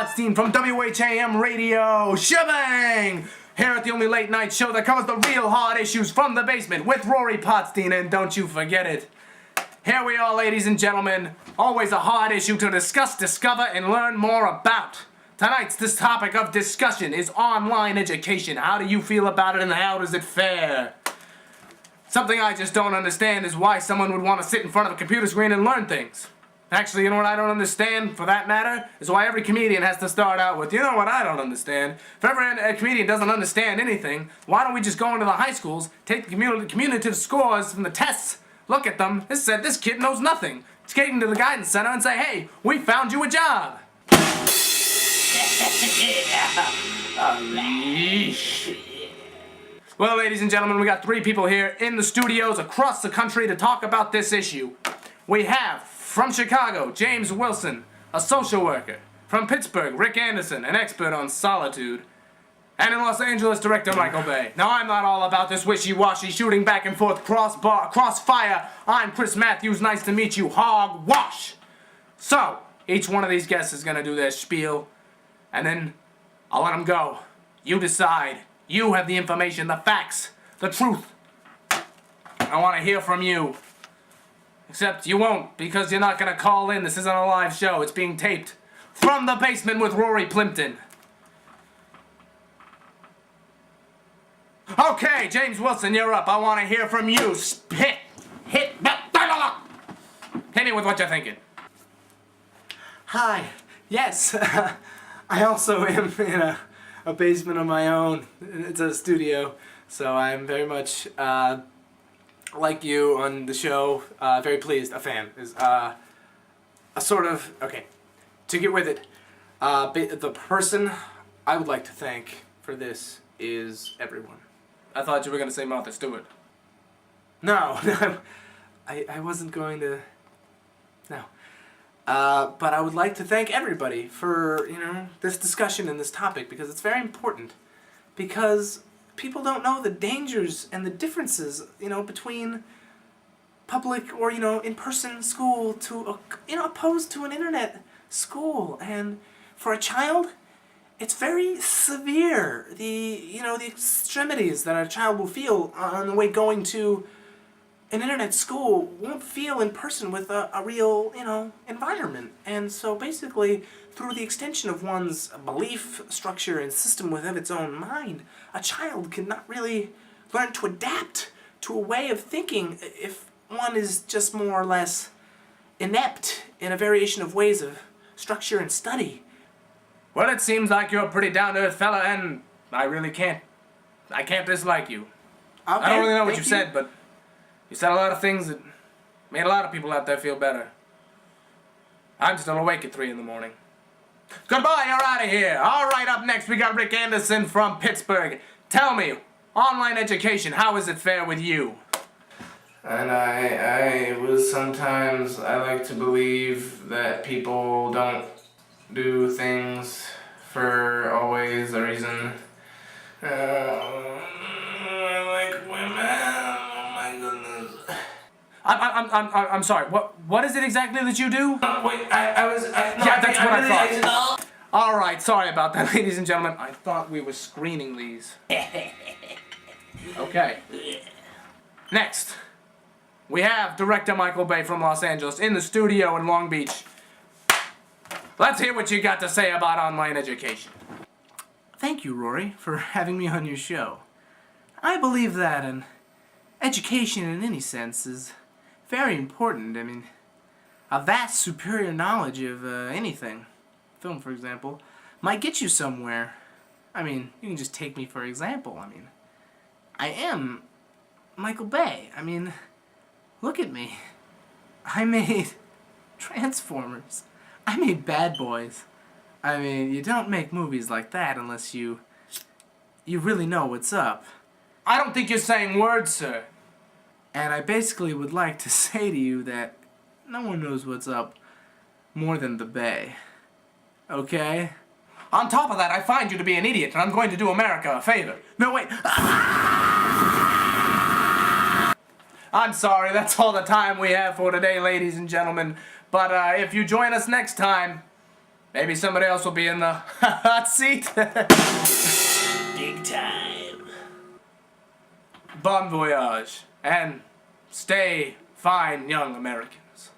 Potstein from WHAM Radio. Shebang! Here at the only late night show that covers the real hard issues from the basement with Rory Potstein, and don't you forget it. Here we are, ladies and gentlemen. Always a hard issue to discuss, discover, and learn more about. Tonight's topic of discussion is online education. How do you feel about it and how does it fare? Something I just don't understand is why someone would want to sit in front of a computer screen and learn things. Actually, you know what I don't understand, for that matter, is why every comedian has to start out with, you know what I don't understand? If ever a comedian doesn't understand anything, why don't we just go into the high schools, take the cumulative scores from the tests, look at them, and say, this kid knows nothing. Take him to the guidance center and say, hey, we found you a job. Well, ladies and gentlemen, we got 3 people here in the studios across the country to talk about this issue. We have, from Chicago, James Wilson, a social worker. From Pittsburgh, Rick Anderson, an expert on solitude. And in Los Angeles, director Michael Bay. Now, I'm not all about this wishy-washy shooting back and forth crossfire. I'm Chris Matthews. Nice to meet you. Hogwash. So, each one of these guests is going to do their spiel. And then I'll let them go. You decide. You have the information, the facts, the truth. I want to hear from you. Except you won't, because you're not going to call in. This isn't a live show. It's being taped. From the basement with Rory Plimpton. Okay, James Wilson, you're up. I want to hear from you. Hit me with what you're thinking. Hi. Yes. I also am in a basement of my own. It's a studio, so I'm very much like you on the show. Very pleased. A fan is a sort of okay. To get with it, the person I would like to thank for this is everyone. I thought you were going to say Martha Stewart. No, I wasn't going to. No. But I would like to thank everybody for, this discussion and this topic, because it's very important. Because people don't know the dangers and the differences, between public or, in-person school to, opposed to an internet school. And for a child, it's very severe. The extremities that a child will feel on the way going to an internet school won't feel in person with a real, environment. And so basically, through the extension of one's belief structure and system within its own mind, a child cannot really learn to adapt to a way of thinking if one is just more or less inept in a variation of ways of structure and study. Well, it seems like you're a pretty down-to-earth fella, and I can't dislike you. Okay, I don't really know what you said, but you said a lot of things that made a lot of people out there feel better. I'm still awake at 3 in the morning. Goodbye, you're out of here. All right, up next we got Rick Anderson from Pittsburgh. Tell me, online education, how is it fare with you? And I like to believe that people don't do things for always a reason. I like women. I'm sorry. What is it exactly that you do? Wait, that's what I thought. All right, sorry about that, ladies and gentlemen. I thought we were screening these. Okay. Next, we have director Michael Bay from Los Angeles in the studio in Long Beach. Let's hear what you got to say about online education. Thank you, Rory, for having me on your show. I believe that education in any sense is very important. I mean, a vast superior knowledge of anything, film for example, might get you somewhere. I mean, you can just take me for example. I mean, I am Michael Bay. I mean, look at me. I made Transformers. I made Bad Boys. I mean, you don't make movies like that unless you really know what's up. I don't think you're saying words, sir. And I basically would like to say to you that no one knows what's up more than the Bay. Okay? On top of that, I find you to be an idiot, and I'm going to do America a favor. No, wait. I'm sorry, that's all the time we have for today, ladies and gentlemen. But if you join us next time, Maybe somebody else will be in the hot seat. Big time. Bon voyage. And stay fine, young Americans.